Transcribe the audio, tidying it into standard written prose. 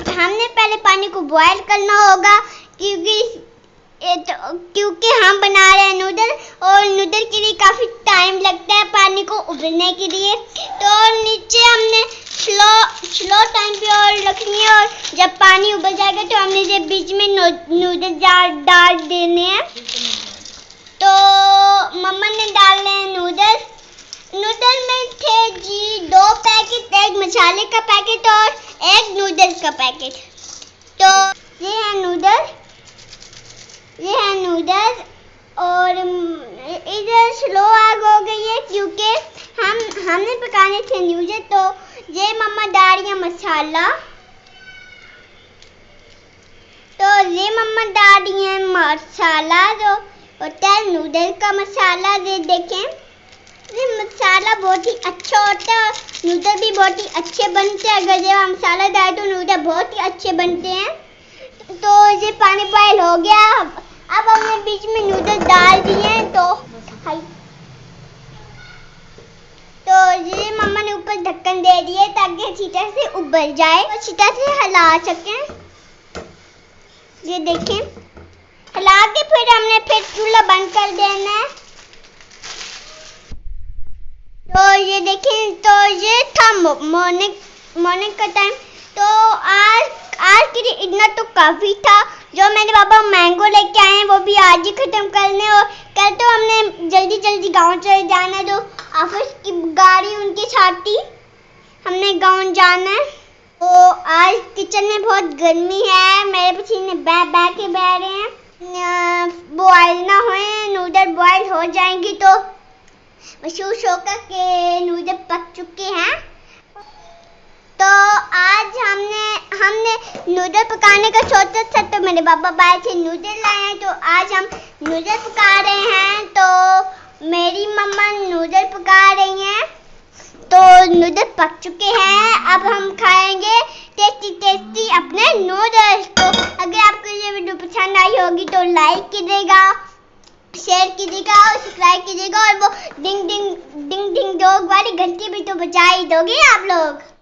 हमने पहले पानी को बॉयल करना होगा क्योंकि हम बना रहे हैं नूडल और नूडल के लिए काफ़ी टाइम लगता है पानी को उबलने के लिए। तो नीचे हमने स्लो टाइम पे और रखनी है और जब पानी उबल जाएगा तो हमने ये बीच में नूडल डाल देने हैं। तो मम्मा ने डालने हैं नूडल में थे जी 2 पैकेट, एक मसाले का पैकेट और एक नूडल्स का पैकेट। तो ये है नूडल्स और इधर स्लो आग हो गई है क्योंकि हमने पकाने थे नूडल। तो ये मम्मा डाल रही है मसाला, जो होता है नूडल का मसाला। ये देखें, ये मसाला बहुत ही अच्छा होता है, नूडल भी बहुत ही अच्छे बनते हैं। अगर ये मसाला डाले तो नूडल बहुत ही अच्छे बनते हैं। तो ये पानी बॉयल हो गया, अब हमने बीच में नूडल डाल दिए। तो ये मम्मा ने ऊपर ढक्कन दे दिए ताकि अच्छी तरह से उबल जाए और अच्छी तरह से हिला सकें। ये देखें, हिला के फिर चूल्हा बंद कर देना है। तो ये देखें, तो ये था मॉर्निंग का टाइम। तो आज के लिए इतना तो काफ़ी था। जो मेरे पापा मैंगो लेके आए हैं वो भी आज ही ख़त्म करने, और कल तो हमने जल्दी गांव चले जाना है। जो ऑफिस की गाड़ी उनके साथ थी, हमने गांव जाना है। तो आज किचन में बहुत गर्मी है, मेरे पसीने बह के बह रहे हैं। बॉयल ना होए, नूडल बॉयल हो जाएंगी तो महसूस होगा कि नूडल पक चुके हैं। तो आज हमने नूडल पकाने का सोचा था, तो मेरे पापा बाहर से नूडल लाए हैं। तो आज हम नूडल पका रहे हैं। तो मेरी मम्मा नूडल पका रही हैं। तो नूडल पक चुके हैं, अब हम खाएंगे टेस्टी अपने नूडल्स। तो अगर आपको ये वीडियो पसंद आई होगी तो लाइक कीजिएगा, शेयर कीजिएगा और सब्सक्राइब कीजिएगा, और वो डिंग डिंग डोग वाली घंटी भी तो बजा ही दोगे आप लोग।